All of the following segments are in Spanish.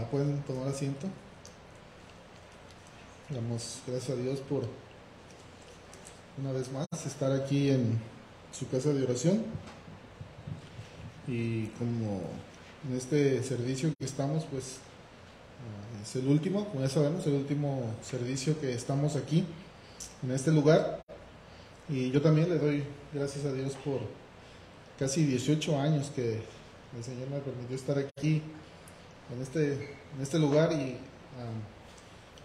Pueden tomar asiento. Damos gracias a Dios por una vez más estar aquí en su casa de oración. Y como en este servicio que estamos, pues es el último, como ya sabemos, el último servicio que estamos aquí en este lugar. Y yo también le doy gracias a Dios por casi 18 años que el Señor me permitió estar aquí en este lugar. Y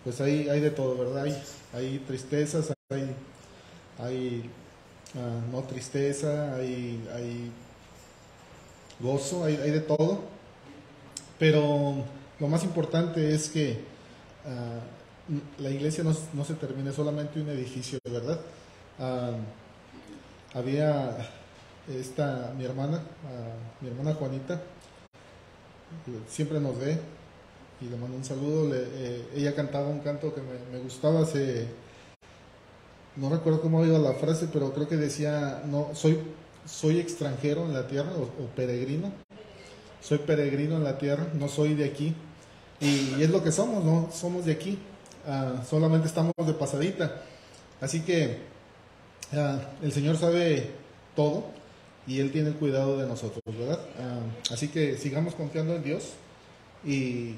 pues hay de todo, ¿verdad? Hay tristezas, hay no tristeza, hay gozo, hay de todo. Pero lo más importante es que la iglesia no se termine solamente un edificio, ¿verdad? Había mi hermana Juanita, siempre nos ve y le mando un saludo. Ella cantaba un canto que me gustaba. No recuerdo cómo iba la frase, pero creo que decía: no, soy extranjero en la tierra, o peregrino. Soy peregrino en la tierra, no soy de aquí. Y es lo que somos, no somos de aquí, solamente estamos de pasadita. Así que el Señor sabe todo y Él tiene el cuidado de nosotros, ¿verdad? Así que sigamos confiando en Dios. Y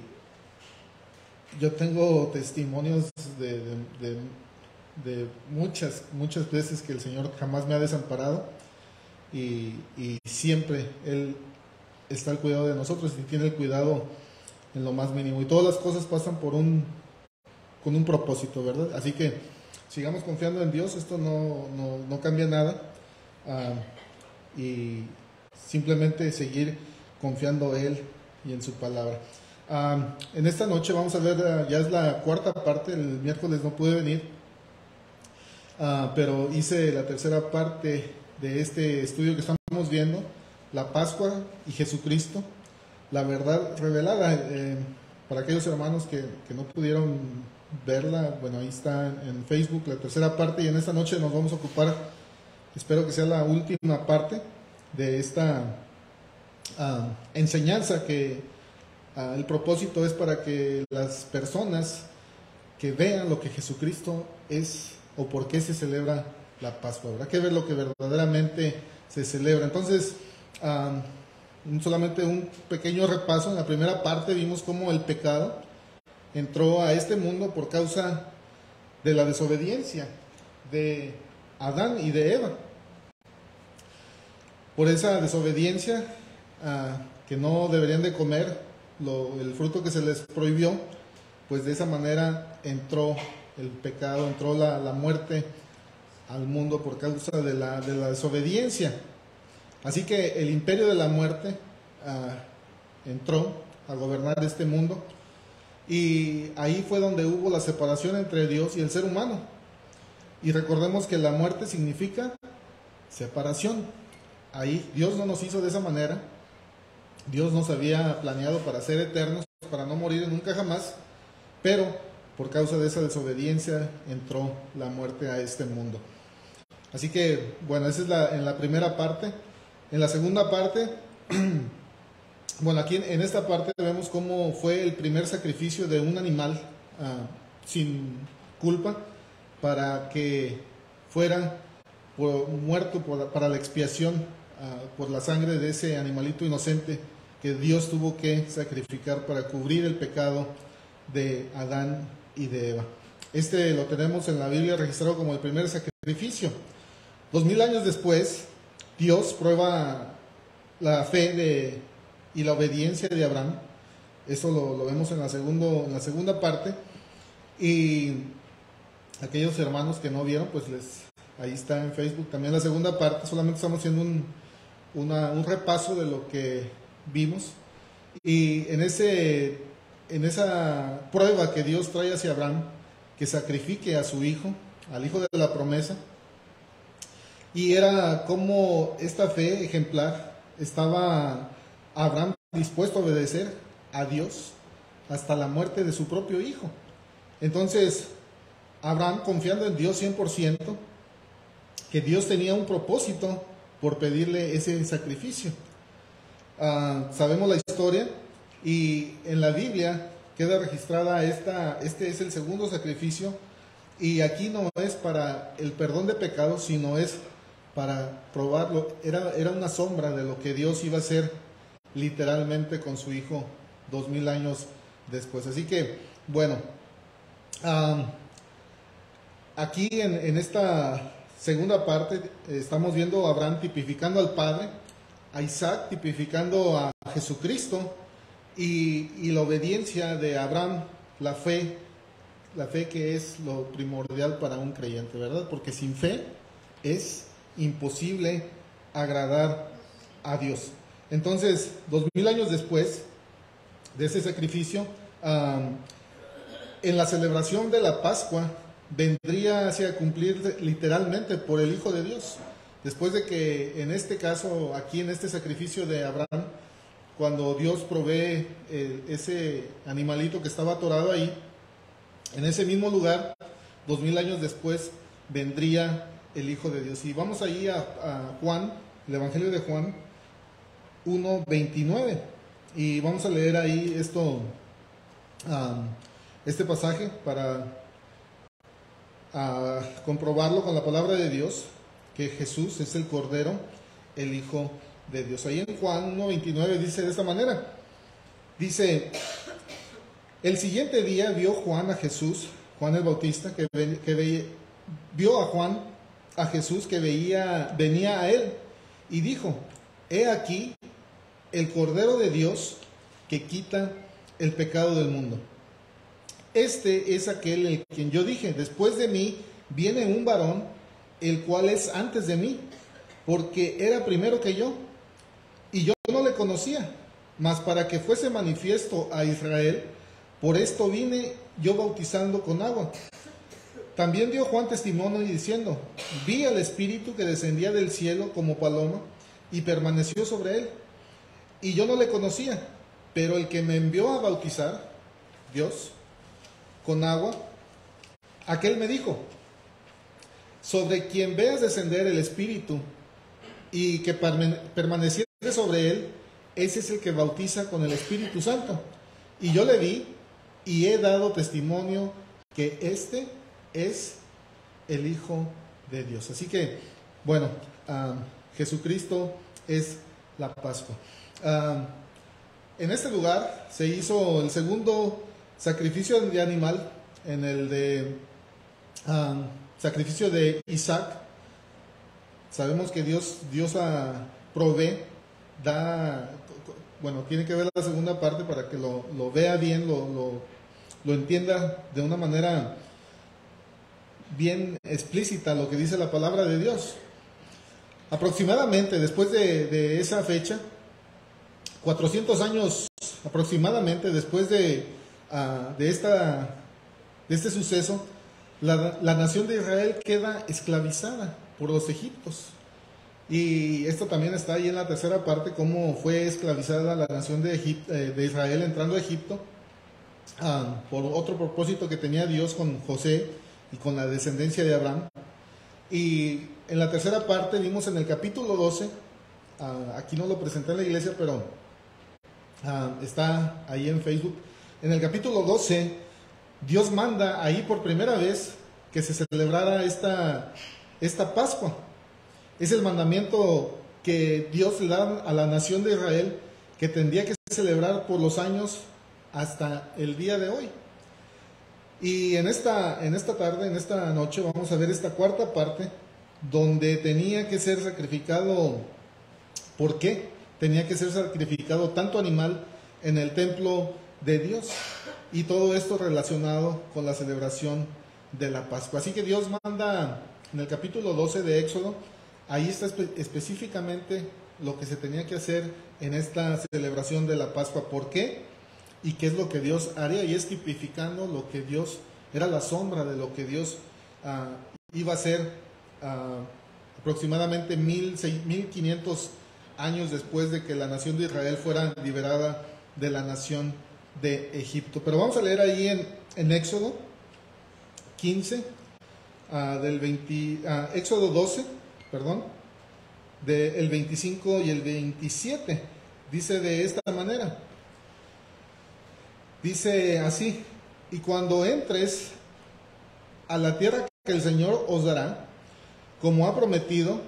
yo tengo testimonios de muchas veces que el Señor jamás me ha desamparado, y siempre Él está al cuidado de nosotros y tiene el cuidado en lo más mínimo. Y todas las cosas pasan con un propósito, ¿verdad? Así que sigamos confiando en Dios. Esto no cambia nada, y simplemente seguir confiando en Él y en su palabra. En esta noche vamos a ver, ya es la cuarta parte. El miércoles no pude venir, pero hice la tercera parte de este estudio que estamos viendo: la Pascua y Jesucristo, la verdad revelada. Para aquellos hermanos que no pudieron verla, bueno, ahí está en Facebook la tercera parte, y en esta noche nos vamos a ocupar, espero que sea la última parte de esta enseñanza, que el propósito es para que las personas que vean lo que Jesucristo es o por qué se celebra la Pascua, ¿verdad? Que ver lo que verdaderamente se celebra. Entonces, solamente un pequeño repaso. En la primera parte vimos cómo el pecado entró a este mundo por causa de la desobediencia de Adán y de Eva. Por esa desobediencia, que no deberían de comer el fruto que se les prohibió, pues de esa manera entró el pecado, entró la muerte al mundo por causa de la desobediencia. Así que el imperio de la muerte entró a gobernar este mundo, y ahí fue donde hubo la separación entre Dios y el ser humano. Y recordemos que la muerte significa separación. Ahí Dios no nos hizo de esa manera. Dios nos había planeado para ser eternos, para no morir nunca jamás, pero por causa de esa desobediencia entró la muerte a este mundo. Así que, bueno, esa es en la primera parte. En la segunda parte, bueno, aquí en esta parte vemos cómo fue el primer sacrificio de un animal sin culpa, para que fuera muerto para la expiación por la sangre de ese animalito inocente que Dios tuvo que sacrificar para cubrir el pecado de Adán y de Eva. Lo tenemos en la Biblia registrado como el primer sacrificio. 2000 años después, Dios prueba la fe y la obediencia de Abraham. Eso lo vemos en la segunda parte. Y aquellos hermanos que no vieron, pues ahí está en Facebook también la segunda parte. Solamente estamos haciendo un repaso de lo que vimos. Y en esa prueba que Dios trae hacia Abraham, que sacrifique a su hijo, al hijo de la promesa. Y era como esta fe ejemplar, estaba Abraham dispuesto a obedecer a Dios hasta la muerte de su propio hijo. Entonces, Abraham, confiando en Dios 100%, que Dios tenía un propósito por pedirle ese sacrificio. Sabemos la historia, Y en la Biblia queda registrada este es el segundo sacrificio, y aquí no es para el perdón de pecados, sino es para probarlo. Era una sombra de lo que Dios iba a hacer literalmente con su Hijo 2000 años después. Así que, bueno, aquí en esta segunda parte estamos viendo a Abraham tipificando al Padre, a Isaac tipificando a Jesucristo, y la obediencia de Abraham, la fe que es lo primordial para un creyente, ¿verdad? Porque sin fe es imposible agradar a Dios. Entonces, 2000 años después de ese sacrificio, en la celebración de la Pascua, vendría hacia cumplir literalmente por el Hijo de Dios. Después de que, en este caso, aquí en este sacrificio de Abraham, cuando Dios provee ese animalito que estaba atorado ahí, en ese mismo lugar, 2000 años después, vendría el Hijo de Dios. Y vamos ahí a Juan, el Evangelio de Juan 1:29, y vamos a leer ahí este pasaje para comprobarlo con la palabra de Dios, que Jesús es el Cordero, el Hijo de Dios. Ahí en Juan 1:29 dice de esta manera, dice: el siguiente día vio Juan a Jesús, Juan el Bautista, vio a Jesús que venía a él, y dijo: he aquí el Cordero de Dios que quita el pecado del mundo. Este es aquel el quien yo dije: después de mí viene un varón, el cual es antes de mí, porque era primero que yo, y yo no le conocía, mas para que fuese manifiesto a Israel, por esto vine yo bautizando con agua. También dio Juan testimonio diciendo: vi al Espíritu que descendía del cielo como paloma y permaneció sobre él. Y yo no le conocía, pero el que me envió a bautizar, Dios, con agua, aquel me dijo: sobre quien veas descender el Espíritu y que permaneciere sobre él, ese es el que bautiza con el Espíritu Santo. Y yo le vi y he dado testimonio que este es el Hijo de Dios. Así que, bueno, Jesucristo es la Pascua. En este lugar se hizo el segundo sacrificio de animal, en el de sacrificio de Isaac. Sabemos que Dios provee, bueno, tiene que ver la segunda parte para que lo vea bien, lo entienda de una manera bien explícita lo que dice la palabra de Dios. Aproximadamente después de esa fecha, 400 años aproximadamente después de este suceso, la nación de Israel queda esclavizada por los egipcios. Y esto también está ahí en la tercera parte, cómo fue esclavizada la nación de Israel entrando a Egipto, por otro propósito que tenía Dios con José y con la descendencia de Abraham. Y en la tercera parte vimos en el capítulo 12, aquí no lo presenté en la iglesia, pero está ahí en Facebook. En el capítulo 12, Dios manda ahí por primera vez que se celebrara esta Pascua. Es el mandamiento que Dios le da a la nación de Israel, que tendría que celebrar por los años hasta el día de hoy. Y en esta tarde, en esta noche, vamos a ver esta cuarta parte, donde tenía que ser sacrificado. ¿Por qué? Tenía que ser sacrificado tanto animal en el templo de Dios, y todo esto relacionado con la celebración de la Pascua. Así que Dios manda en el capítulo 12 de Éxodo, ahí está específicamente lo que se tenía que hacer en esta celebración de la Pascua. ¿Por qué? Y qué es lo que Dios haría, y es tipificando lo que Dios, era la sombra de lo que Dios iba a hacer aproximadamente 1500 años después de que la nación de Israel fuera liberada de la nación de Egipto. Pero vamos a leer ahí en Éxodo 15, Éxodo 12, perdón, del 25 y el 27. Dice de esta manera: Dice así: y cuando entres a la tierra que el Señor os dará, como ha prometido,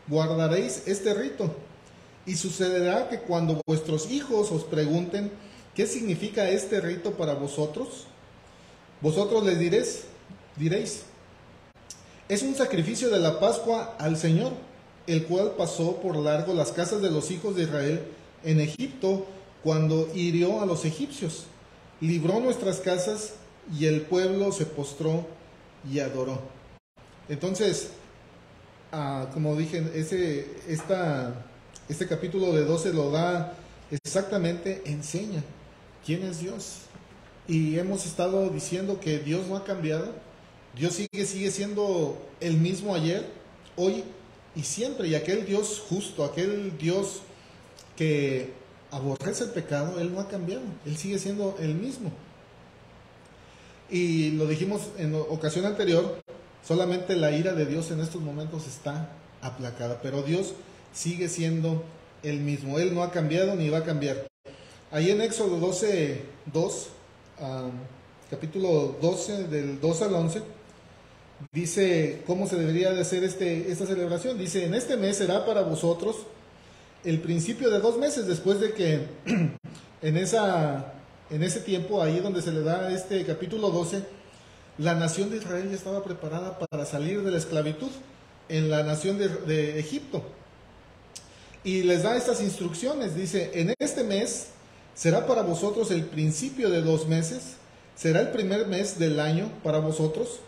guardaréis este rito. Y sucederá que cuando vuestros hijos os pregunten qué significa este rito para vosotros, vosotros les diréis, es un sacrificio de la Pascua al Señor, el cual pasó por largo las casas de los hijos de Israel en Egipto cuando hirió a los egipcios. Libró nuestras casas y el pueblo se postró y adoró. Entonces, como dije, este capítulo de 12 lo da exactamente, enseña quién es Dios. Y hemos estado diciendo que Dios no ha cambiado. Dios sigue siendo el mismo ayer, hoy y siempre. Y aquel Dios justo, aquel Dios que aborrece el pecado, Él no ha cambiado. Él sigue siendo el mismo. Y lo dijimos en ocasión anterior, solamente la ira de Dios en estos momentos está aplacada, pero Dios sigue siendo el mismo. Él no ha cambiado ni va a cambiar. Ahí en Éxodo 12, 2, capítulo 12, del 2 al 11, dice cómo se debería de hacer esta celebración. Dice: en este mes será para vosotros el principio de 2 meses, después de que en ese tiempo, ahí donde se le da este capítulo 12, la nación de Israel ya estaba preparada para salir de la esclavitud en la nación de Egipto. Y les da estas instrucciones. Dice: en este mes será para vosotros el principio de 2 meses, será el primer mes del año para vosotros.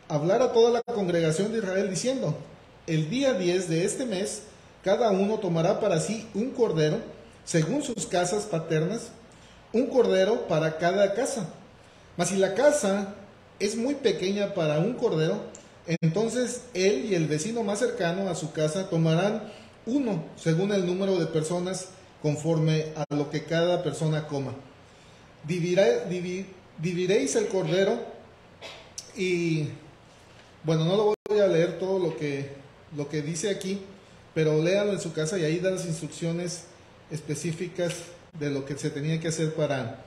Hablar a toda la congregación de Israel diciendo: el día 10 de este mes, cada uno tomará para sí un cordero, según sus casas paternas, un cordero para cada casa. Mas si la casa es muy pequeña para un cordero, entonces él y el vecino más cercano a su casa tomarán uno, según el número de personas, conforme a lo que cada persona coma. Dividiréis el cordero. Y bueno, no lo voy a leer todo lo que dice aquí, pero léalo en su casa y ahí da las instrucciones específicas de lo que se tenía que hacer para...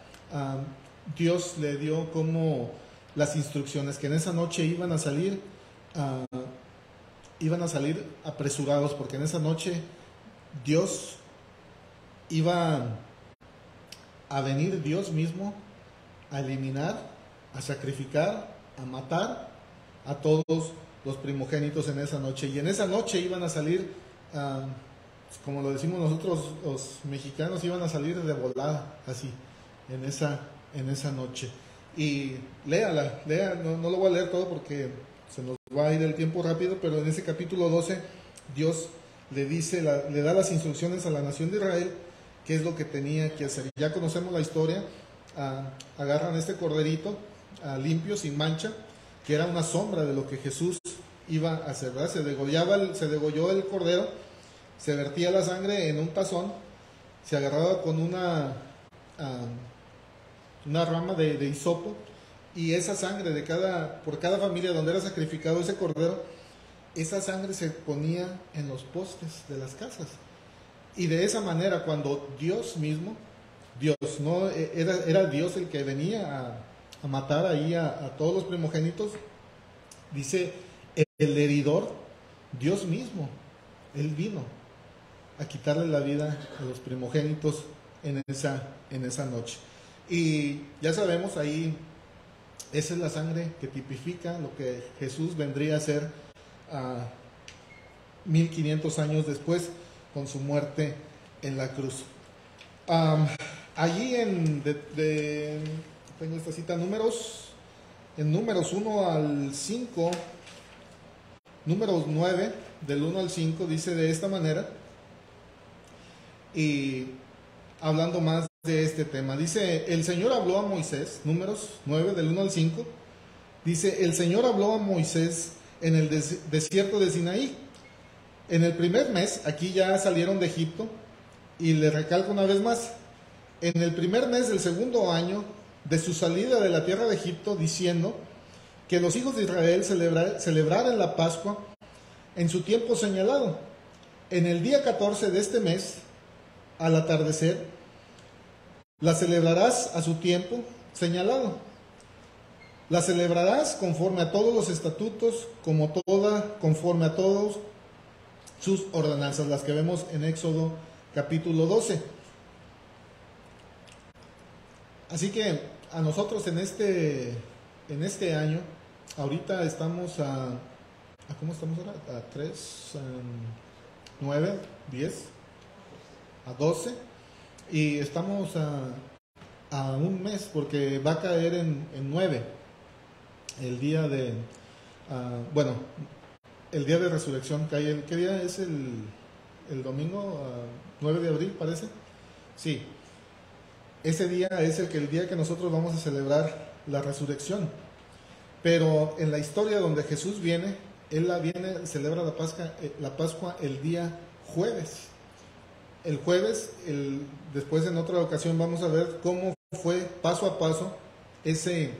Dios le dio como las instrucciones, que en esa noche iban a salir apresurados, porque en esa noche Dios iba a venir, Dios mismo, a eliminar, a sacrificar, a matar a todos los primogénitos en esa noche. Y en esa noche iban a salir, como lo decimos nosotros los mexicanos, iban a salir de volada, así, en esa noche. Y lea, no lo voy a leer todo porque se nos va a ir el tiempo rápido, pero en ese capítulo 12 Dios le da las instrucciones a la nación de Israel qué es lo que tenía que hacer. Ya conocemos la historia. Agarran este corderito limpio, sin mancha, que era una sombra de lo que Jesús iba a hacer, ¿verdad? Se degolló el cordero, se vertía la sangre en un tazón, se agarraba con una rama de hisopo, y esa sangre por cada familia donde era sacrificado ese cordero, esa sangre se ponía en los postes de las casas. Y de esa manera, cuando Dios mismo, Dios, no era Dios el que venía a matar ahí a todos los primogénitos, dice el heridor, Dios mismo, Él vino a quitarle la vida a los primogénitos en esa noche. Y ya sabemos, ahí esa es la sangre que tipifica lo que Jesús vendría a hacer 1500 años después, con su muerte en la cruz. Allí tengo esta cita, en números 1 al 5, números 9, del 1 al 5, dice de esta manera, y hablando más de este tema, dice: el Señor habló a Moisés, números 9, del 1 al 5, dice: el Señor habló a Moisés en el desierto de Sinaí. En el primer mes, aquí ya salieron de Egipto, y le recalco una vez más, en el primer mes del segundo año de su salida de la tierra de Egipto, diciendo que los hijos de Israel celebraran la Pascua en su tiempo señalado. En el día 14 de este mes, al atardecer, la celebrarás a su tiempo, señalado. La celebrarás conforme a todos los estatutos, conforme a todos sus ordenanzas, las que vemos en Éxodo capítulo 12. Así que a nosotros en este año, ahorita estamos ¿cómo estamos ahora? A 3, 9, 10, a 12, y estamos a un mes, porque va a caer en 9, el día de, bueno, el día de resurrección cae, ¿qué día es el domingo? 9 de abril, parece. Sí, ese día es el día que nosotros vamos a celebrar la resurrección. Pero en la historia donde Jesús viene, celebra la Pascua el día jueves. El jueves, después en otra ocasión vamos a ver cómo fue paso a paso ese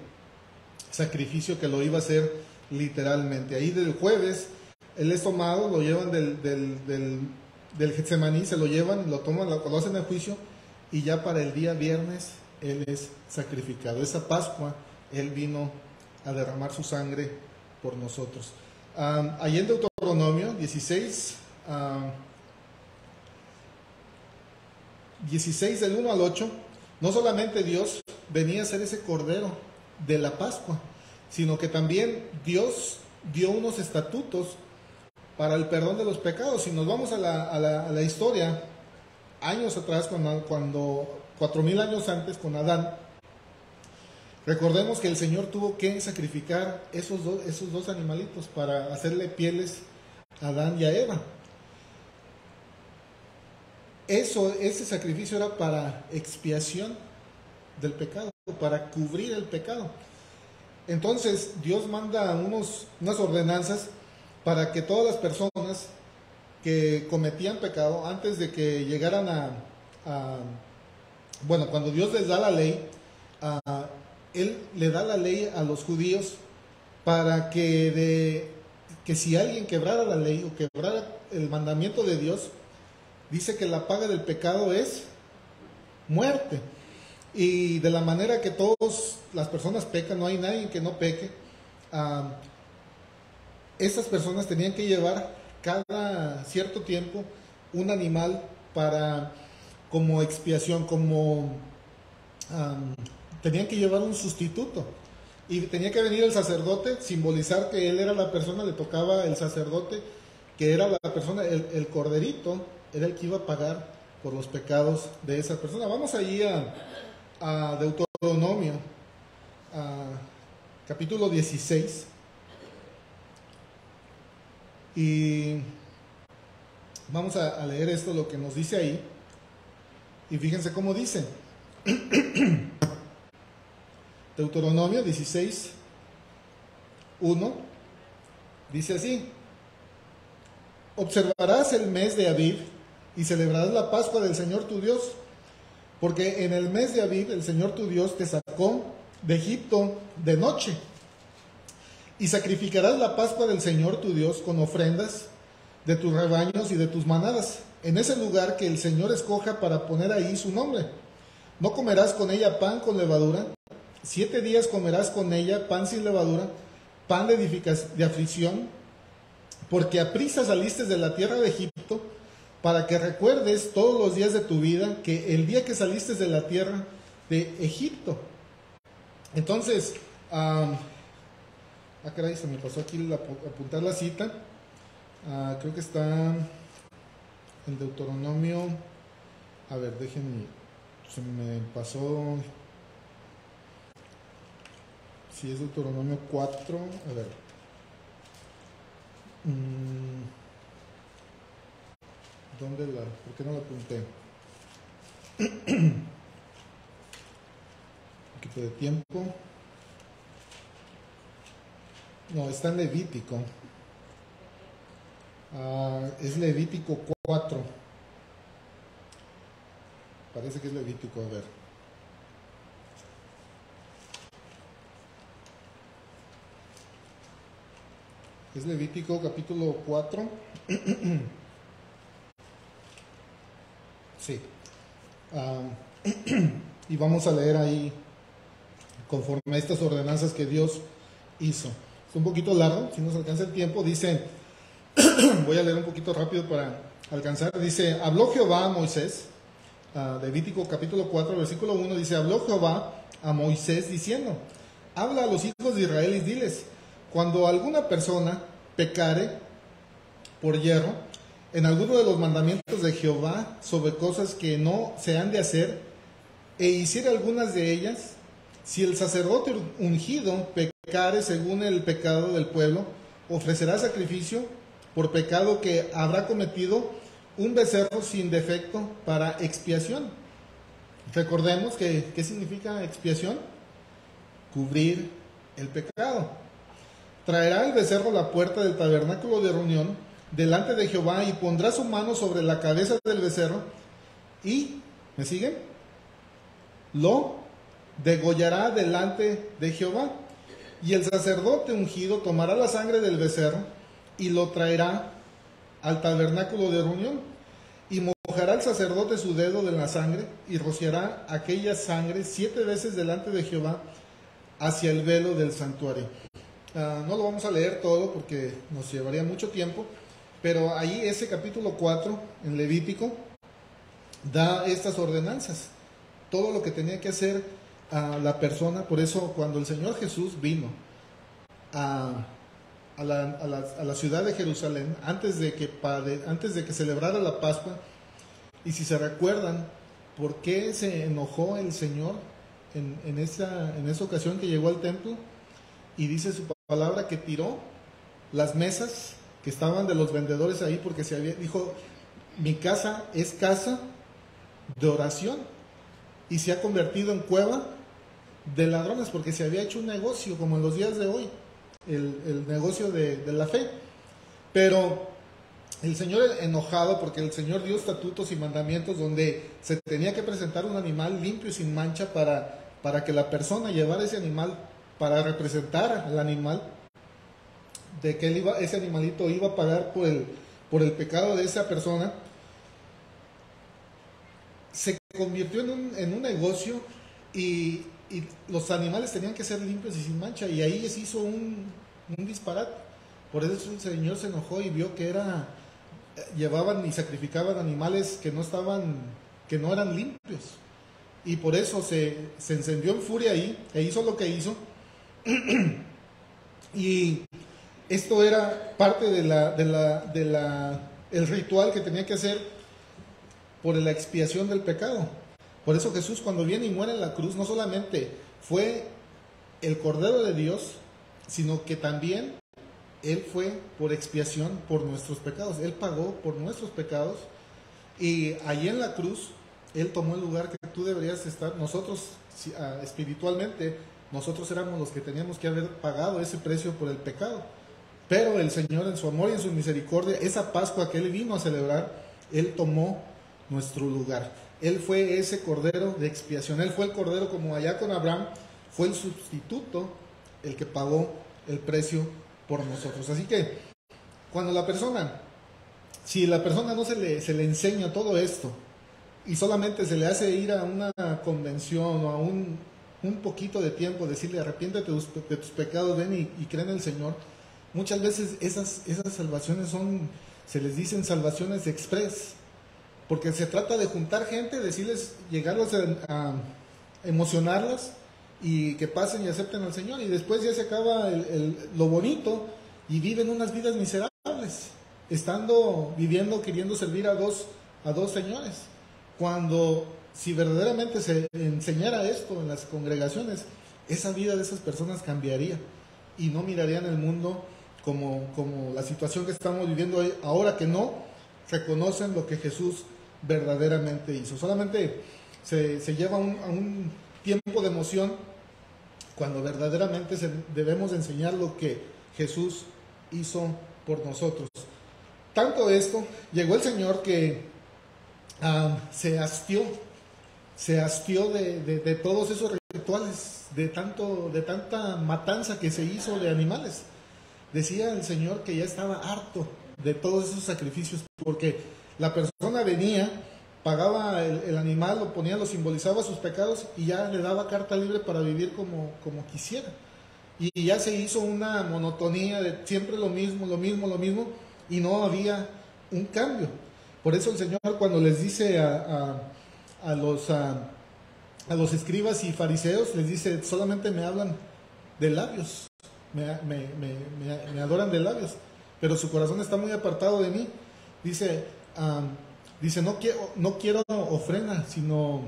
sacrificio que lo iba a hacer literalmente. Ahí del jueves, él es tomado, lo llevan del Getsemaní, se lo llevan, lo toman, lo hacen el juicio, y ya para el día viernes él es sacrificado. Esa Pascua, él vino a derramar su sangre por nosotros. Allí en Deuteronomio 16, 16 del 1 al 8, no solamente Dios venía a ser ese cordero de la Pascua, sino que también Dios dio unos estatutos para el perdón de los pecados. Si nos vamos a la historia, años atrás, cuando 4000 años antes, con Adán, recordemos que el Señor tuvo que sacrificar esos dos animalitos para hacerle pieles a Adán y a Eva. Ese sacrificio era para expiación del pecado, para cubrir el pecado. Entonces Dios manda unas ordenanzas para que todas las personas que cometían pecado, antes de que llegaran bueno, cuando Dios les da la ley, Él le da la ley a los judíos para que si alguien quebrara la ley o quebrara el mandamiento de Dios, dice que la paga del pecado es muerte. Y de la manera que todas las personas pecan, no hay nadie que no peque, esas personas tenían que llevar cada cierto tiempo un animal como expiación, tenían que llevar un sustituto. Y tenía que venir el sacerdote, simbolizar que él era la persona, le tocaba el sacerdote, que era la persona, el corderito, era el que iba a pagar por los pecados de esa persona. Vamos allí a Deuteronomio, capítulo 16. Y vamos a leer esto, lo que nos dice ahí. Y fíjense cómo dice. Deuteronomio 16, 1, dice así: observarás el mes de Abib y celebrarás la Pascua del Señor tu Dios, porque en el mes de Abib el Señor tu Dios te sacó de Egipto de noche. Y sacrificarás la Pascua del Señor tu Dios con ofrendas de tus rebaños y de tus manadas, en ese lugar que el Señor escoja para poner ahí su nombre. No comerás con ella pan con levadura. 7 días comerás con ella pan sin levadura, pan de aflicción, porque aprisa saliste de la tierra de Egipto, para que recuerdes todos los días de tu vida que el día que saliste de la tierra de Egipto. Entonces, caray, se me pasó aquí apuntar la cita. Creo que está en Deuteronomio. A ver, déjenme, se me pasó. Si es Deuteronomio 4, a ver. ¿Por qué no la apunté? Un poquito de tiempo. No, está en Levítico. Es Levítico 4. Parece que es Levítico, a ver. Es Levítico capítulo 4. Sí. Y vamos a leer ahí conforme a estas ordenanzas que Dios hizo. Es un poquito largo, si nos alcanza el tiempo, dice, voy a leer un poquito rápido para alcanzar, dice, habló Jehová a Moisés, Levítico capítulo 4, versículo 1, dice, habló Jehová a Moisés diciendo, habla a los hijos de Israel y diles, cuando alguna persona pecare por yerro en alguno de los mandamientos de Jehová sobre cosas que no se han de hacer, e hiciere algunas de ellas, si el sacerdote ungido pecare según el pecado del pueblo, ofrecerá sacrificio por pecado que habrá cometido un becerro sin defecto para expiación. Recordemos que, ¿qué significa expiación? Cubrir el pecado. Traerá el becerro a la puerta del tabernáculo de reunión delante de Jehová y pondrá su mano sobre la cabeza del becerro y, ¿me siguen? Lo degollará delante de Jehová. Y el sacerdote ungido tomará la sangre del becerro y lo traerá al tabernáculo de reunión. Y mojará el sacerdote su dedo de la sangre y rociará aquella sangre 7 veces delante de Jehová hacia el velo del santuario. No lo vamos a leer todo porque nos llevaría mucho tiempo, pero ahí ese capítulo 4 en Levítico da estas ordenanzas, todo lo que tenía que hacer la persona. Por eso cuando el Señor Jesús vino a la ciudad de Jerusalén, antes de que celebrara la Pascua, y si se recuerdan por qué se enojó el Señor en esa ocasión que llegó al templo, y dice su palabra que tiró las mesas que estaban de los vendedores ahí, porque dijo, mi casa es casa de oración, y se ha convertido en cueva de ladrones, porque se había hecho un negocio, como en los días de hoy, el negocio de la fe. Pero el Señor enojado, porque el Señor dio estatutos y mandamientos donde se tenía que presentar un animal limpio y sin mancha para que la persona llevara ese animal, para representar al animal, de que ese animalito iba a pagar por el pecado de esa persona. Se convirtió en un negocio y los animales tenían que ser limpios y sin mancha, y ahí se hizo un disparate. Por eso el Señor se enojó y vio que llevaban y sacrificaban animales que no eran limpios, y por eso se encendió en furia ahí e hizo lo que hizo. Y esto era parte el ritual que tenía que hacer por la expiación del pecado. Por eso Jesús, cuando viene y muere en la cruz, no solamente fue el Cordero de Dios, sino que también Él fue por expiación por nuestros pecados. Él pagó por nuestros pecados, y allí en la cruz Él tomó el lugar que tú deberías estar. Nosotros, espiritualmente, nosotros éramos los que teníamos que haber pagado ese precio por el pecado. Pero el Señor, en su amor y en su misericordia, esa Pascua que Él vino a celebrar, Él tomó nuestro lugar. Él fue ese Cordero de expiación. Él fue el Cordero, como allá con Abraham, fue el sustituto, el que pagó el precio por nosotros. Así que, si la persona no se le enseña todo esto, y solamente se le hace ir a una convención o a un poquito de tiempo, decirle arrepiéntete de tus pecados, ven y cree en el Señor, muchas veces esas salvaciones se les dicen salvaciones express, porque se trata de juntar gente, decirles, llegarlos a emocionarlas y que pasen y acepten al Señor, y después ya se acaba lo bonito y viven unas vidas miserables, viviendo, queriendo servir a dos señores, cuando si verdaderamente se enseñara esto en las congregaciones, esa vida de esas personas cambiaría y no mirarían el mundo como la situación que estamos viviendo ahora, que no reconocen lo que Jesús verdaderamente hizo. Solamente se lleva a un tiempo de emoción cuando verdaderamente debemos enseñar lo que Jesús hizo por nosotros. Tanto esto, llegó el Señor que se hastió de todos esos rituales, de tanta matanza que se hizo de animales. Decía el Señor que ya estaba harto de todos esos sacrificios, porque la persona venía pagaba el animal, lo ponía, lo simbolizaba sus pecados y ya le daba carta libre para vivir como quisiera. Y ya se hizo una monotonía de siempre lo mismo, lo mismo, lo mismo, y no había un cambio. Por eso el Señor, cuando les dice a los escribas y fariseos, les dice: solamente me hablan de labios, me adoran de labios, pero su corazón está muy apartado de mí. Dice, no quiero ofrenda, sino,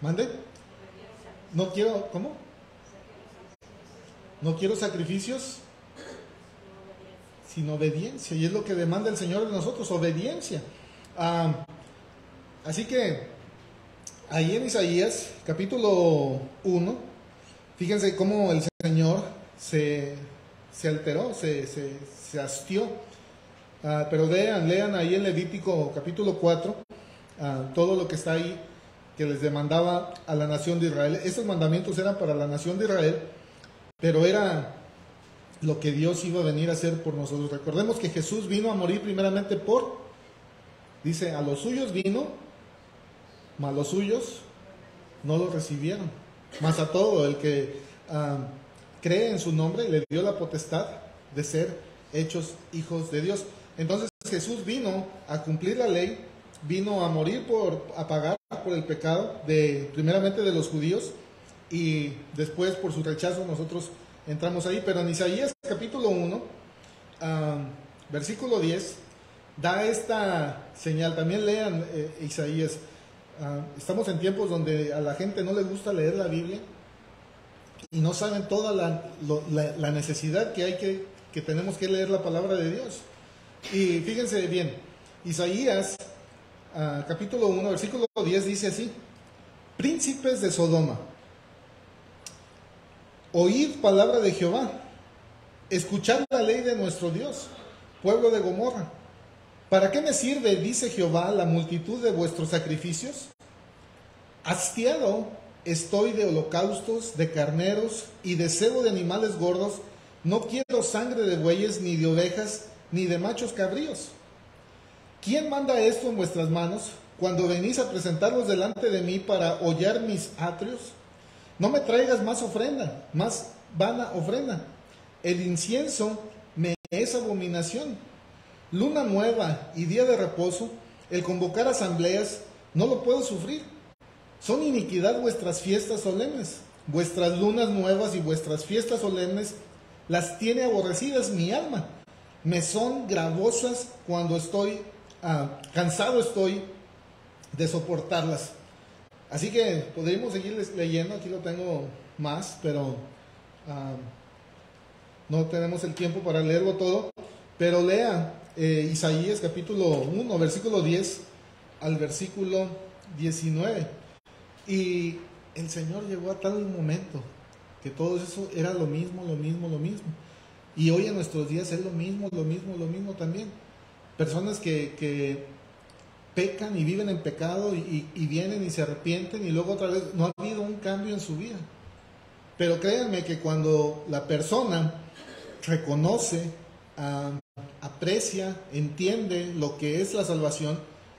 mande, no quiero, ¿cómo? No quiero sacrificios, sino obediencia. Y es lo que demanda el Señor de nosotros, obediencia. Así que ahí en Isaías, capítulo 1, fíjense cómo el Señor se alteró, se hastió. Pero lean ahí en Levítico capítulo 4, todo lo que está ahí, que les demandaba a la nación de Israel. Esos mandamientos eran para la nación de Israel, pero era lo que Dios iba a venir a hacer por nosotros. Recordemos que Jesús vino a morir primeramente dice, a los suyos vino, mas los suyos no lo recibieron. Mas a todo el que cree en su nombre, le dio la potestad de ser hechos hijos de Dios. Entonces Jesús vino a cumplir la ley, vino a morir a pagar por el pecado primeramente de los judíos, y después por su rechazo nosotros entramos ahí. Pero en Isaías capítulo 1, versículo 10, da esta señal. También lean Isaías. Estamos en tiempos donde a la gente no le gusta leer la Biblia y no saben toda la necesidad que hay que tenemos que leer la palabra de Dios. Y fíjense bien, Isaías capítulo 1, versículo 10 dice así: príncipes de Sodoma, oíd palabra de Jehová, escuchad la ley de nuestro Dios, pueblo de Gomorra. ¿Para qué me sirve, dice Jehová, la multitud de vuestros sacrificios? Hastiado estoy de holocaustos, de carneros y de cebo de animales gordos. No quiero sangre de bueyes, ni de ovejas, ni de machos cabríos. ¿Quién manda esto en vuestras manos cuando venís a presentarlos delante de mí para hollar mis atrios? No me traigas más ofrenda, más vana ofrenda. El incienso me es abominación. Luna nueva y día de reposo, el convocar asambleas, no lo puedo sufrir. Son iniquidad vuestras fiestas solemnes. Vuestras lunas nuevas y vuestras fiestas solemnes las tiene aborrecidas mi alma. Me son gravosas cuando cansado estoy de soportarlas. Así que podríamos seguir leyendo, aquí lo tengo más, pero no tenemos el tiempo para leerlo todo. Pero lea Isaías capítulo 1, versículo 10 al versículo 19. Y el Señor llegó a tal momento que todo eso era lo mismo, lo mismo, lo mismo. Y hoy en nuestros días es lo mismo, lo mismo, lo mismo también. Personas que pecan y viven en pecado y vienen y se arrepienten y luego otra vez no ha habido un cambio en su vida. Pero créanme que cuando la persona reconoce, aprecia, entiende lo que es la salvación,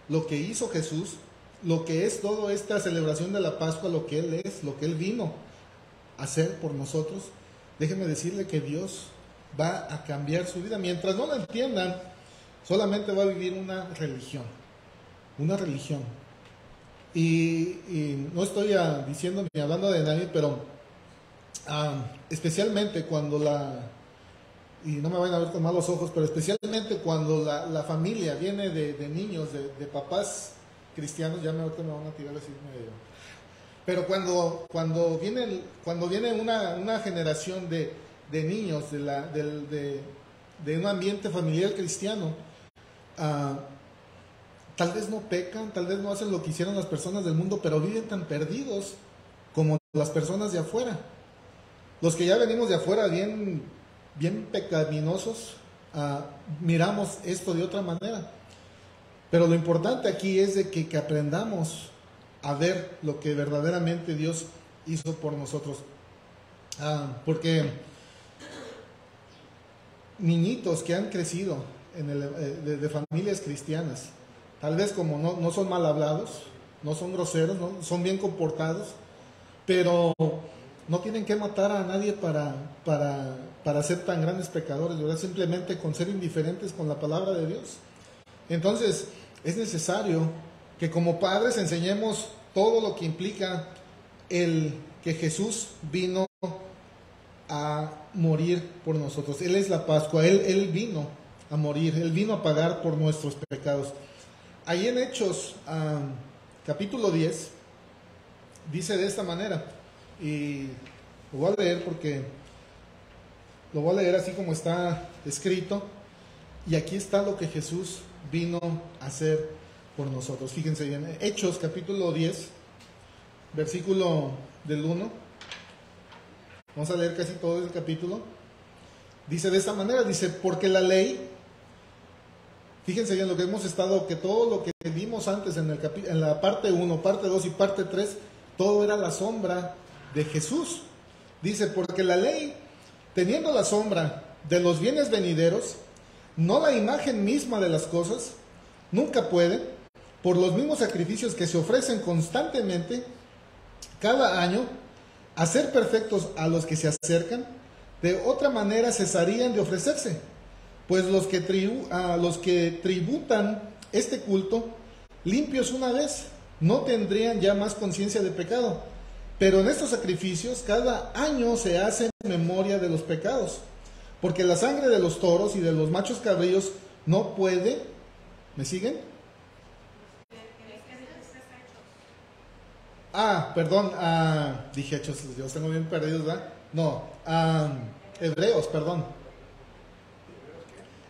lo que hizo Jesús, lo que es toda esta celebración de la Pascua, lo que Él es, lo que Él vino a hacer por nosotros, déjenme decirle que Dios va a cambiar su vida. Mientras no la entiendan, solamente va a vivir una religión. Y no estoy diciendo ni hablando de nadie, pero especialmente cuando y no me vayan a ver con malos ojos, pero especialmente cuando la familia viene de niños, de papás cristianos, ahorita me van a tirar así medio. Pero cuando viene una generación de niños de un ambiente familiar cristiano, tal vez no pecan, tal vez no hacen lo que hicieron las personas del mundo, pero viven tan perdidos como las personas de afuera. Los que ya venimos de afuera bien pecaminosos, miramos esto de otra manera. Pero lo importante aquí es de que aprendamos a ver lo que verdaderamente Dios hizo por nosotros. Porque niñitos que han crecido de familias cristianas, tal vez como no son mal hablados, no son groseros, ¿no? Son bien comportados, pero no tienen que matar a nadie para ser tan grandes pecadores, ¿verdad? Simplemente con ser indiferentes con la palabra de Dios. Entonces, es necesario que como padres enseñemos todo lo que implica el que Jesús vino a morir por nosotros. Él es la Pascua, Él vino a morir, Él vino a pagar por nuestros pecados. Ahí en Hechos, capítulo 10, dice de esta manera, y lo voy a leer porque lo voy a leer así como está escrito, y aquí está lo que Jesús vino a hacer por nosotros. Fíjense bien, Hechos capítulo 10, versículo del 1, vamos a leer casi todo el capítulo. Dice de esta manera, dice, porque la ley, fíjense bien lo que hemos estado, que todo lo que vimos antes en la parte 1, parte 2 y parte 3, todo era la sombra de Jesús. Dice, porque la ley, teniendo la sombra de los bienes venideros, no la imagen misma de las cosas, nunca puede, por los mismos sacrificios que se ofrecen constantemente cada año, hacer perfectos a los que se acercan. De otra manera cesarían de ofrecerse, pues los que tributan este culto, limpios una vez, no tendrían ya más conciencia de pecado. Pero en estos sacrificios cada año se hace memoria de los pecados, porque la sangre de los toros y de los machos cabríos no puede, ¿me siguen? Perdón, dije Hechos, yo tengo bien perdidos, ¿verdad? No, Hebreos, perdón.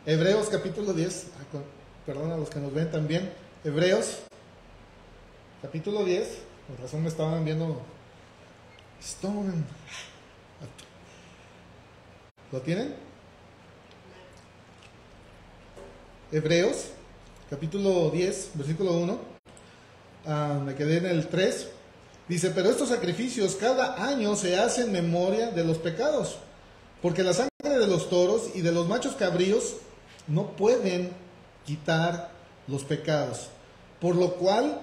Hebreos capítulo 10, perdón a los que nos ven también. Hebreos capítulo 10, por razón me estaban viendo. ¿Lo tienen? Hebreos capítulo 10, versículo 1. Me quedé en el 3. Dice, pero estos sacrificios cada año se hacen memoria de los pecados, porque la sangre de los toros y de los machos cabríos no pueden quitar los pecados. Por lo cual,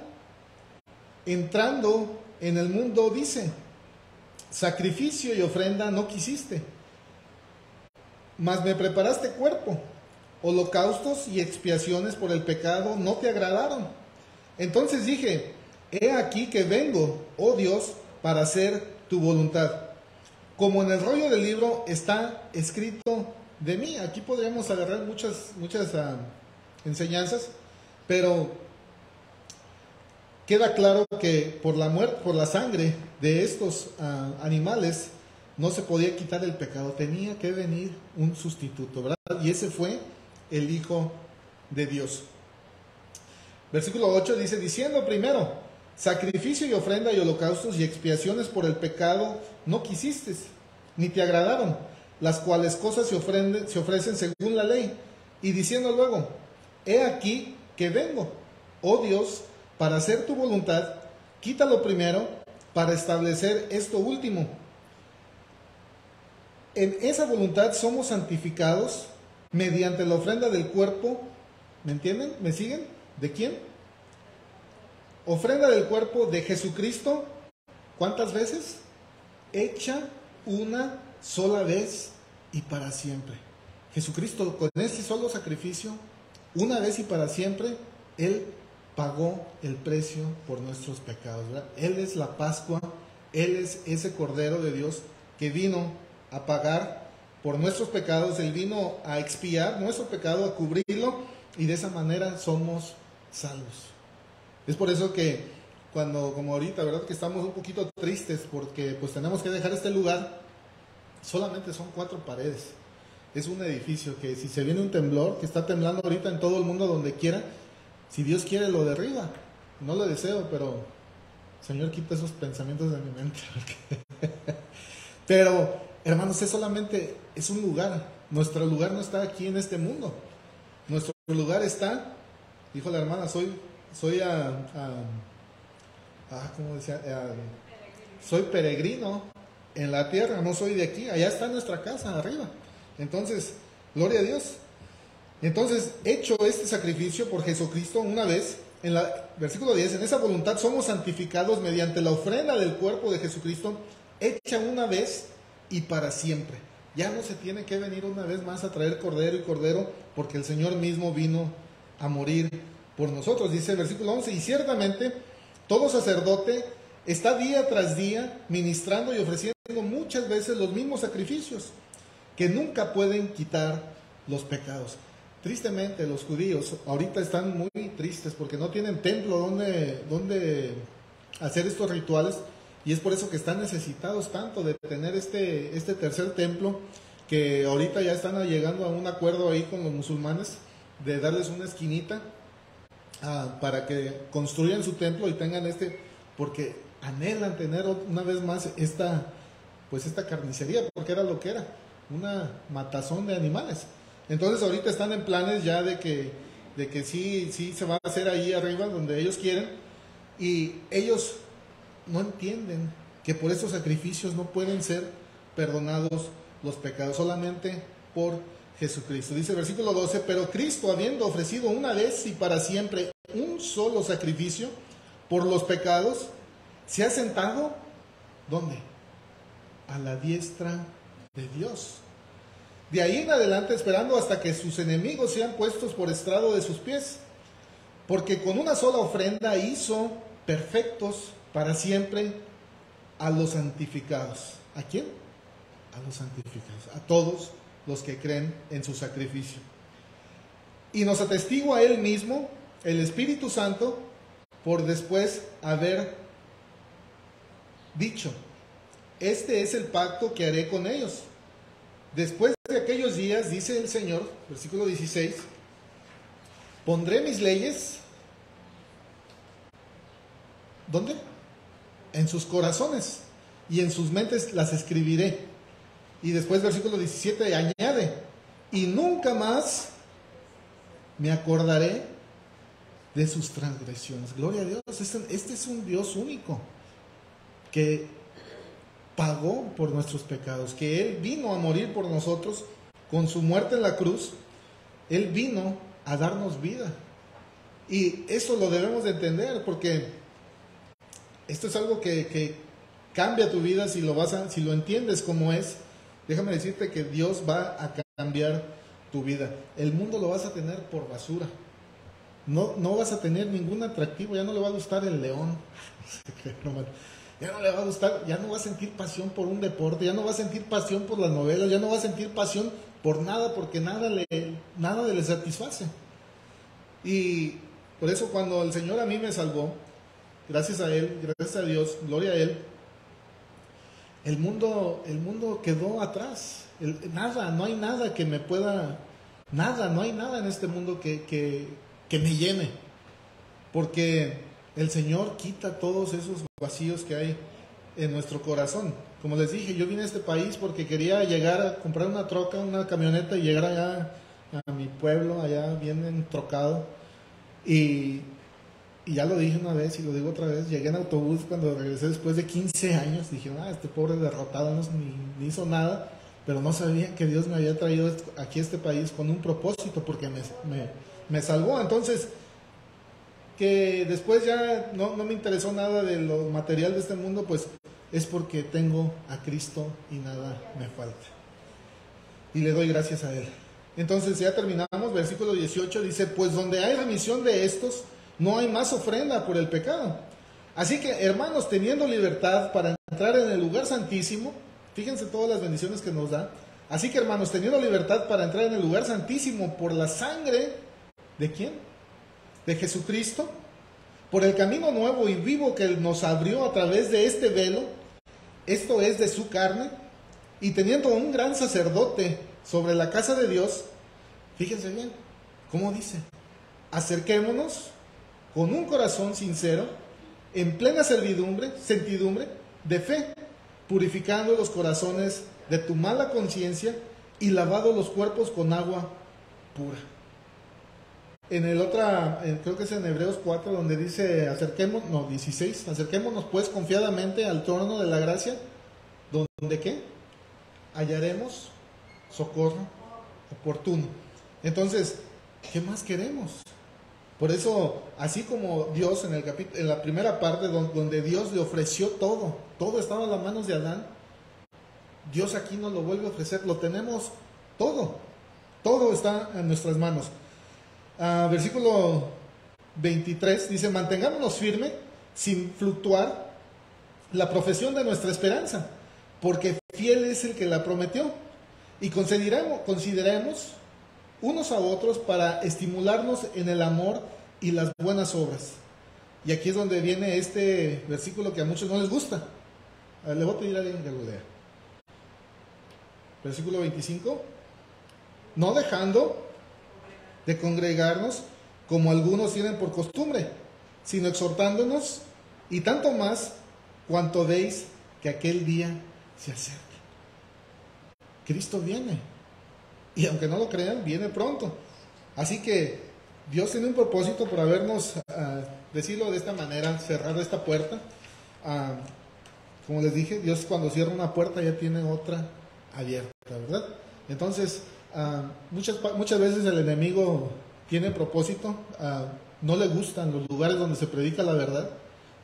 entrando en el mundo, dice, sacrificio y ofrenda no quisiste, mas me preparaste cuerpo, holocaustos y expiaciones por el pecado no te agradaron. Entonces dije, he aquí que vengo, oh Dios, para hacer tu voluntad. Como en el rollo del libro está escrito de mí. Aquí podríamos agarrar muchas enseñanzas, pero queda claro que por la muerte, por la sangre de estos animales, no se podía quitar el pecado. Tenía que venir un sustituto, ¿verdad? Y ese fue el Hijo de Dios. Versículo 8 dice, diciendo primero, sacrificio y ofrenda y holocaustos y expiaciones por el pecado no quisiste, ni te agradaron, las cuales cosas se ofrecen según la ley. Y diciendo luego, he aquí que vengo, oh Dios, para hacer tu voluntad, quítalo primero, para establecer esto último. En esa voluntad somos santificados mediante la ofrenda del cuerpo. ¿Me entienden? ¿Me siguen? ¿De quién? Ofrenda del cuerpo de Jesucristo. ¿Cuántas veces? Hecha una sola vez y para siempre. Jesucristo, con este solo sacrificio, una vez y para siempre, Él pagó el precio por nuestros pecados, ¿verdad? Él es la Pascua, Él es ese Cordero de Dios que vino a pagar por nuestros pecados. Él vino a expiar nuestro pecado, a cubrirlo, y de esa manera somos salvos. Es por eso que cuando, como ahorita, ¿verdad? Que estamos un poquito tristes porque pues tenemos que dejar este lugar. Solamente son 4 paredes. Es un edificio que si se viene un temblor, que está temblando ahorita en todo el mundo donde quiera, si Dios quiere lo derriba. No lo deseo, pero Señor, quita esos pensamientos de mi mente. Pero, hermanos, es un lugar. Nuestro lugar no está aquí en este mundo. Nuestro lugar está, dijo la hermana, ¿cómo decía? Soy peregrino en la tierra, no soy de aquí. Allá está nuestra casa, arriba. Entonces, gloria a Dios. Entonces, hecho este sacrificio por Jesucristo una vez, en el versículo 10, en esa voluntad somos santificados mediante la ofrenda del cuerpo de Jesucristo, hecha una vez y para siempre. Ya no se tiene que venir una vez más a traer cordero y cordero, porque el Señor mismo vino a morir por nosotros. Dice el versículo 11, y ciertamente todo sacerdote está día tras día ministrando y ofreciendo muchas veces los mismos sacrificios, que nunca pueden quitar los pecados. Tristemente los judíos ahorita están muy tristes porque no tienen templo donde hacer estos rituales, y es por eso que están necesitados tanto de tener este tercer templo, que ahorita ya están llegando a un acuerdo ahí con los musulmanes de darles una esquinita para que construyan su templo y tengan porque anhelan tener una vez más esta carnicería, porque era lo que era, una matazón de animales. Entonces ahorita están en planes ya de que sí se va a hacer ahí arriba donde ellos quieren, y ellos no entienden que por esos sacrificios no pueden ser perdonados los pecados, solamente por Jesucristo. Dice el versículo 12, pero Cristo, habiendo ofrecido una vez y para siempre un solo sacrificio por los pecados, se ha sentado, ¿dónde? A la diestra de Dios. De ahí en adelante esperando hasta que sus enemigos sean puestos por estrado de sus pies, porque con una sola ofrenda hizo perfectos para siempre a los santificados. ¿A quién? A los santificados, a todos los que creen en su sacrificio. Y nos atestigua a Él mismo, el Espíritu Santo, por después haber dicho, este es el pacto que haré con ellos. Después de aquellos días, dice el Señor, versículo 16, pondré mis leyes, ¿dónde? En sus corazones, y en sus mentes las escribiré. Y después versículo 17 añade, y nunca más me acordaré de sus transgresiones. Gloria a Dios, este es un Dios único, que pagó por nuestros pecados, que Él vino a morir por nosotros. Con su muerte en la cruz, Él vino a darnos vida. Y eso lo debemos de entender, porque esto es algo que cambia tu vida si lo entiendes como es. Déjame decirte que Dios va a cambiar tu vida. El mundo lo vas a tener por basura. No vas a tener ningún atractivo, ya no le va a gustar el león. Ya no le va a gustar, ya no va a sentir pasión por un deporte, ya no va a sentir pasión por las novelas, ya no va a sentir pasión por nada, porque nada le satisface. Y por eso cuando el Señor a mí me salvó, gracias a Él, gracias a Dios, gloria a Él, el mundo quedó atrás. No hay nada que me pueda, no hay nada en este mundo que me llene, porque el Señor quita todos esos vacíos que hay en nuestro corazón. Como les dije, yo vine a este país porque quería llegar a comprar una troca, una camioneta, y llegar allá a mi pueblo, allá bien entrocado. Y ya lo dije una vez y lo digo otra vez, llegué en autobús cuando regresé después de 15 años, dije, este pobre derrotado ni hizo nada, pero no sabía que Dios me había traído aquí a este país con un propósito, porque me salvó. Entonces, que después ya no me interesó nada de lo material de este mundo, pues es porque tengo a Cristo y nada me falta. Y le doy gracias a Él. Entonces ya terminamos, versículo 18 dice, pues donde hay remisión de estos, no hay más ofrenda por el pecado. Así que, hermanos, teniendo libertad para entrar en el lugar santísimo, fíjense todas las bendiciones que nos da. Así que, hermanos, teniendo libertad para entrar en el lugar santísimo por la sangre, ¿de quién? De Jesucristo, por el camino nuevo y vivo que nos abrió a través de este velo, esto es de su carne, y teniendo un gran sacerdote sobre la casa de Dios, fíjense bien, ¿cómo dice? Acerquémonos con un corazón sincero, en plena sentidumbre de fe, purificando los corazones de tu mala conciencia y lavado los cuerpos con agua pura. En el creo que es en Hebreos 4, donde dice, 16, acerquémonos pues confiadamente al trono de la gracia, donde ¿qué? Hallaremos socorro oportuno. Entonces, ¿Qué más queremos? Por eso, así como Dios en la primera parte donde Dios le ofreció todo, todo estaba en las manos de Adán, Dios aquí nos lo vuelve a ofrecer, lo tenemos todo, todo está en nuestras manos. Versículo 23 dice: mantengámonos firme sin fluctuar la profesión de nuestra esperanza, porque fiel es el que la prometió. Y consideremos unos a otros para estimularnos en el amor y las buenas obras. Y aquí es donde viene este versículo que a muchos no les gusta. Le voy a pedir a alguien que lo lea. Versículo 25. No dejando de congregarnos como algunos tienen por costumbre, sino exhortándonos, y tanto más cuanto veis que aquel día se acerca. Cristo viene, y aunque no lo crean, viene pronto. Así que Dios tiene un propósito por habernos, decirlo de esta manera, cerrado esta puerta. Como les dije, Dios cuando cierra una puerta ya tiene otra abierta, ¿verdad? Entonces, muchas veces el enemigo tiene propósito. No le gustan los lugares donde se predica la verdad,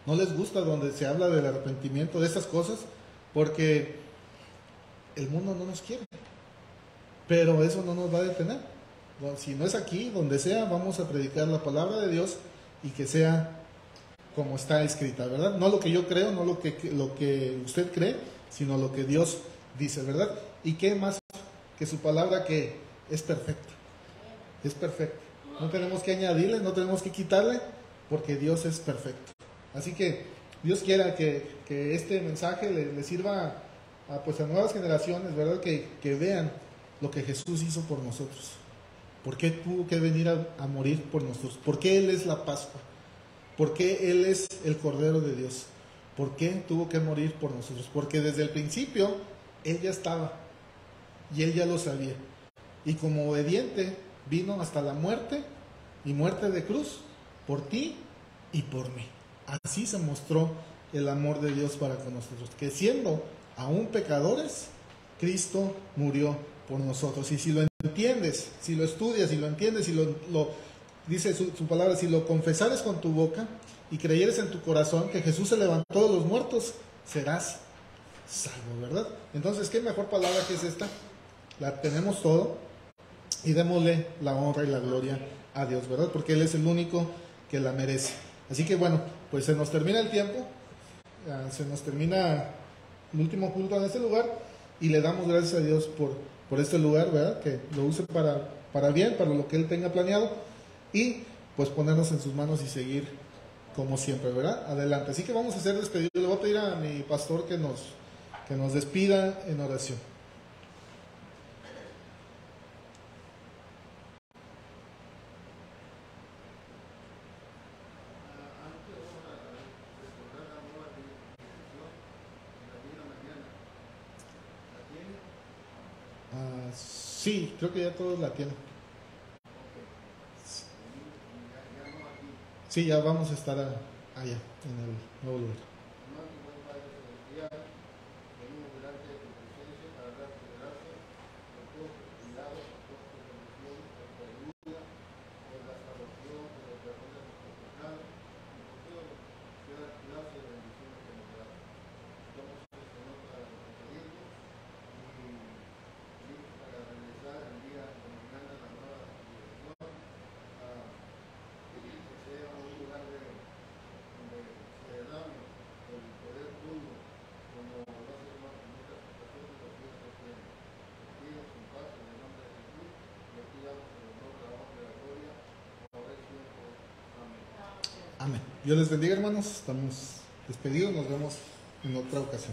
no les gusta donde se habla del arrepentimiento, de estas cosas, porque el mundo no nos quiere. Pero eso no nos va a detener. Si no es aquí, donde sea, vamos a predicar la palabra de Dios, y que sea como está escrita, ¿verdad? No lo que yo creo, no lo que usted cree, sino lo que Dios dice, ¿verdad? Y qué más que su palabra, que es perfecta. Es perfecta. No tenemos que añadirle, no tenemos que quitarle, porque Dios es perfecto. Así que Dios quiera que este mensaje le sirva a nuevas generaciones, ¿verdad? Que vean lo que Jesús hizo por nosotros. ¿Por qué tuvo que venir a morir por nosotros? ¿Por qué Él es la Pascua? ¿Por qué Él es el Cordero de Dios? ¿Por qué tuvo que morir por nosotros? Porque desde el principio Él ya estaba, y Él ya lo sabía. Y como obediente vino hasta la muerte, y muerte de cruz, por ti y por mí. Así se mostró el amor de Dios para con nosotros, que siendo aún pecadores, Cristo murió por nosotros. Y si lo entiendes, si lo estudias, si lo entiendes, si lo dice su palabra, si lo confesares con tu boca y creyeres en tu corazón que Jesús se levantó de los muertos, serás salvo, ¿verdad? Entonces, ¿qué mejor palabra que es esta? La tenemos todo, y démosle la honra y la gloria a Dios, ¿verdad? Porque Él es el único que la merece. Así que bueno, pues se nos termina el tiempo, se nos termina el último culto en este lugar, y le damos gracias a Dios por este lugar, ¿verdad? Que lo use para bien, para lo que Él tenga planeado, y pues ponernos en sus manos y seguir como siempre, ¿verdad? Adelante. Así que vamos a hacer despedido. Le voy a pedir a mi pastor que nos despida en oración. Sí, creo que ya todos la tienen. Sí, ya vamos a estar allá, en el nuevo lugar. Amén. Dios les bendiga, hermanos. Estamos despedidos. Nos vemos en otra ocasión.